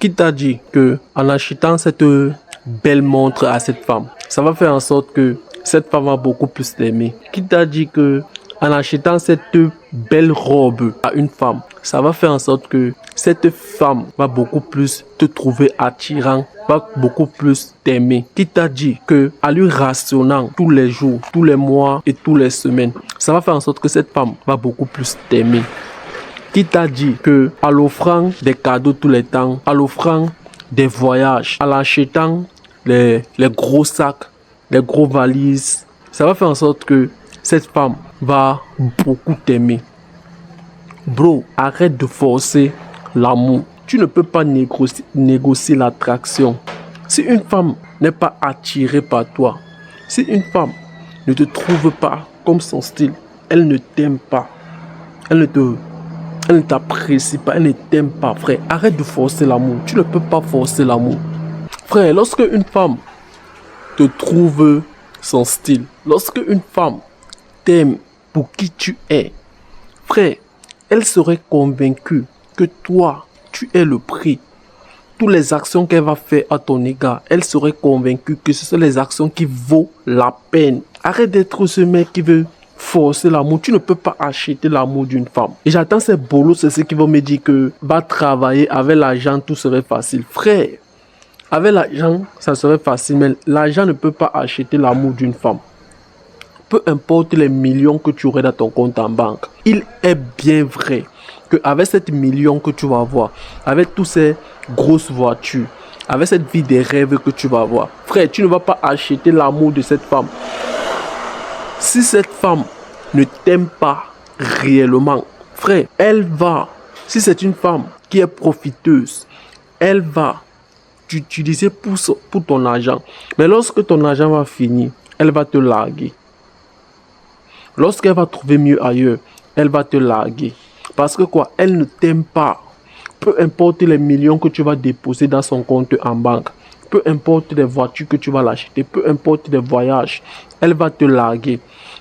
Qui t'a dit que en achetant cette belle montre à cette femme, ça va faire en sorte que cette femme va beaucoup plus t'aimer? Qui t'a dit que en achetant cette belle robe à une femme, ça va faire en sorte que cette femme va beaucoup plus te trouver attirant, va beaucoup plus t'aimer? Qui t'a dit que en lui rationnant tous les jours, tous les mois et toutes les semaines, ça va faire en sorte que cette femme va beaucoup plus t'aimer? Qui t'a dit que en l'offrant des cadeaux tous les temps, en l'offrant des voyages, en l'achetant les gros sacs, les gros valises, ça va faire en sorte que cette femme va beaucoup t'aimer? Bro, arrête de forcer l'amour. Tu ne peux pas négocier l'attraction. Si une femme n'est pas attirée par toi, si une femme ne te trouve pas comme son style, elle ne t'aime pas, elle ne t'apprécie pas, elle ne t'aime pas, frère. Arrête de forcer l'amour. Tu ne peux pas forcer l'amour. Frère, lorsque une femme te trouve son style, lorsque une femme t'aime pour qui tu es, frère, elle serait convaincue que toi, tu es le prix. Toutes les actions qu'elle va faire à ton égard, elle serait convaincue que ce sont les actions qui vaut la peine. Arrête d'être ce mec qui veut forcer l'amour. Tu ne peux pas acheter l'amour d'une femme. Et j'attends ces bolos, c'est ceux qui vont me dire que va travailler avec l'argent, tout serait facile. Frère, avec l'argent, ça serait facile, mais l'argent ne peut pas acheter l'amour d'une femme. Peu importe les millions que tu aurais dans ton compte en banque, il est bien vrai qu'avec cette million que tu vas avoir, avec toutes ces grosses voitures, avec cette vie des rêves que tu vas avoir, frère, tu ne vas pas acheter l'amour de cette femme. Si cette femme ne t'aime pas réellement, frère, elle va, si c'est une femme qui est profiteuse, elle va t'utiliser pour ton argent. Mais lorsque ton argent va finir, elle va te larguer. Lorsqu'elle va trouver mieux ailleurs, elle va te larguer. Parce que quoi? Elle ne t'aime pas. Peu importe les millions que tu vas déposer dans son compte en banque, peu importe les voitures que tu vas l'acheter, peu importe les voyages, elle va te larguer.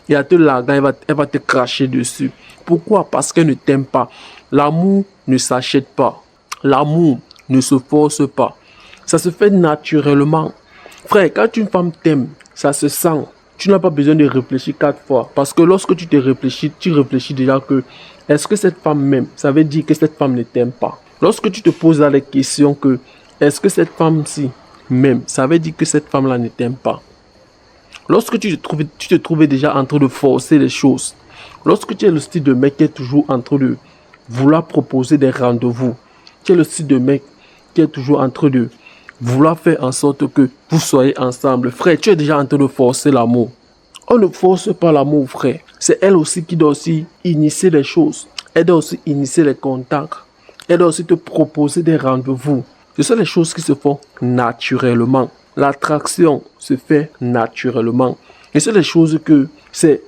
Et à te larguer, elle va te cracher dessus. Pourquoi? Parce qu'elle ne t'aime pas. L'amour ne s'achète pas. L'amour ne se force pas. Ça se fait naturellement. Frère, quand une femme t'aime, ça se sent. Tu n'as pas besoin de réfléchir 4 fois. Parce que lorsque tu réfléchis déjà que est-ce que cette femme m'aime? Ça veut dire que cette femme ne t'aime pas. Lorsque tu te poses la question que est-ce que cette femme-ci m'aime? Ça veut dire que cette femme-là ne t'aime pas. Lorsque tu te trouvais déjà en train de forcer les choses. Lorsque tu es le style de mec qui est toujours en train de vouloir proposer des rendez-vous. Tu es le style de mec qui est toujours en train de vouloir faire en sorte que vous soyez ensemble. Frère, tu es déjà en train de forcer l'amour. On ne force pas l'amour, frère. C'est elle aussi qui doit aussi initier les choses. Elle doit aussi initier les contacts. Elle doit aussi te proposer des rendez-vous. Ce sont les choses qui se font naturellement. L'attraction se fait naturellement. Et c'est les choses que ce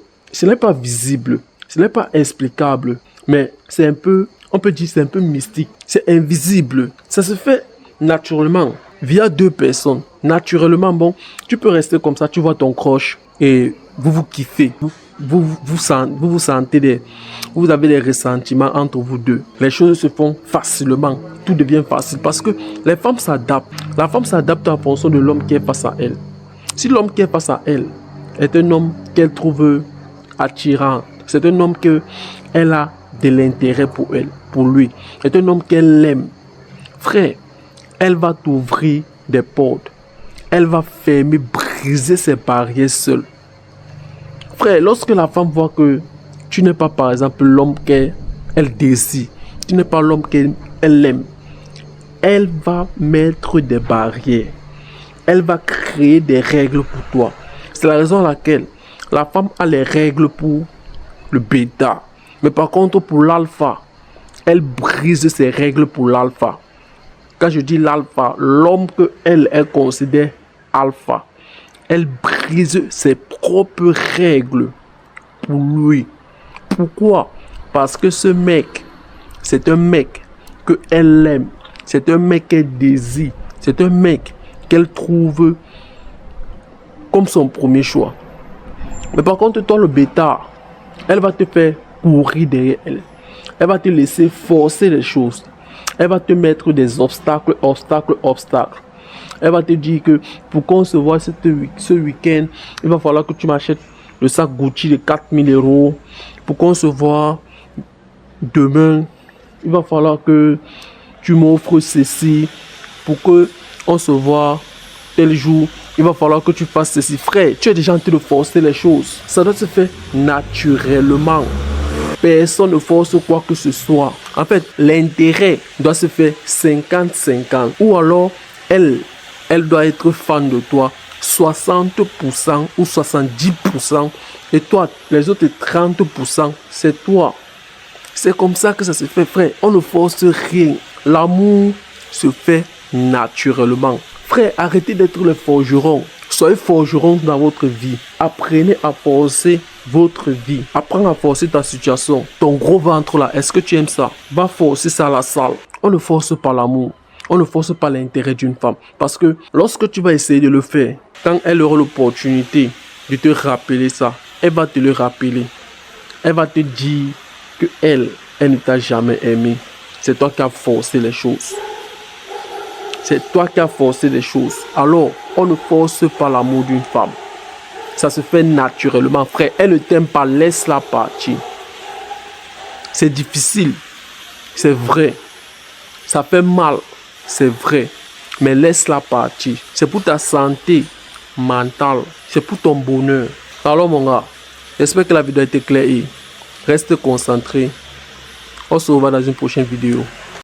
n'est pas visible. Ce n'est pas explicable. Mais c'est un peu, on peut dire c'est un peu mystique. C'est invisible. Ça se fait naturellement. Via 2 personnes, naturellement, bon, tu peux rester comme ça, tu vois ton crush et vous kiffez, vous sentez vous avez des ressentiments entre vous deux. Les choses se font facilement, tout devient facile parce que les femmes s'adaptent. La femme s'adapte en fonction de l'homme qui est face à elle. Si l'homme qui est face à elle est un homme qu'elle trouve attirant, c'est un homme qu'elle a de l'intérêt pour elle, pour lui, c'est un homme qu'elle aime, frère, elle va t'ouvrir des portes. Elle va fermer, briser ses barrières seule. Frère, lorsque la femme voit que tu n'es pas par exemple l'homme qu'elle désire, tu n'es pas l'homme qu'elle aime, elle va mettre des barrières. Elle va créer des règles pour toi. C'est la raison à laquelle la femme a les règles pour le bêta. Mais par contre pour l'alpha, elle brise ses règles pour l'alpha. Quand je dis l'alpha, l'homme qu'elle considère alpha, elle brise ses propres règles pour lui. Pourquoi? Parce que ce mec, c'est un mec qu'elle aime, c'est un mec qu'elle désire, c'est un mec qu'elle trouve comme son premier choix. Mais par contre, toi, le bêta, elle va te faire courir derrière elle. Elle va te laisser forcer les choses. Elle va te mettre des obstacles. Elle va te dire que pour concevoir ce week-end, il va falloir que tu m'achètes le sac Gucci de 4000 €. Pour concevoir demain, il va falloir que tu m'offres ceci. Pour que on se voit tel jour, il va falloir que tu fasses ceci. Frère, tu es déjà en train de forcer les choses. Ça doit se faire naturellement. Personne ne force quoi que ce soit. En fait, l'intérêt doit se faire 50-50. Ou alors, elle doit être fan de toi 60% ou 70%. Et toi, les autres 30%, c'est toi. C'est comme ça que ça se fait, frère. On ne force rien. L'amour se fait naturellement. Frère, arrêtez d'être le forgeron. Soyez forgeron dans votre vie. Apprenez à forcer votre vie. Apprends à forcer ta situation. Ton gros ventre là, est-ce que tu aimes ça? Va forcer ça à la salle. On ne force pas l'amour. On ne force pas l'intérêt d'une femme. Parce que lorsque tu vas essayer de le faire, quand elle aura l'opportunité de te rappeler ça, elle va te le rappeler. Elle va te dire que elle ne t'a jamais aimé. C'est toi qui as forcé les choses. C'est toi qui as forcé les choses. Alors, on ne force pas l'amour d'une femme. Ça se fait naturellement, frère. Elle ne t'aime pas, laisse-la partir. C'est difficile. C'est vrai. Ça fait mal. C'est vrai. Mais laisse-la partir. C'est pour ta santé mentale. C'est pour ton bonheur. Alors, mon gars, j'espère que la vidéo a été claire. Reste concentré. On se revoit dans une prochaine vidéo.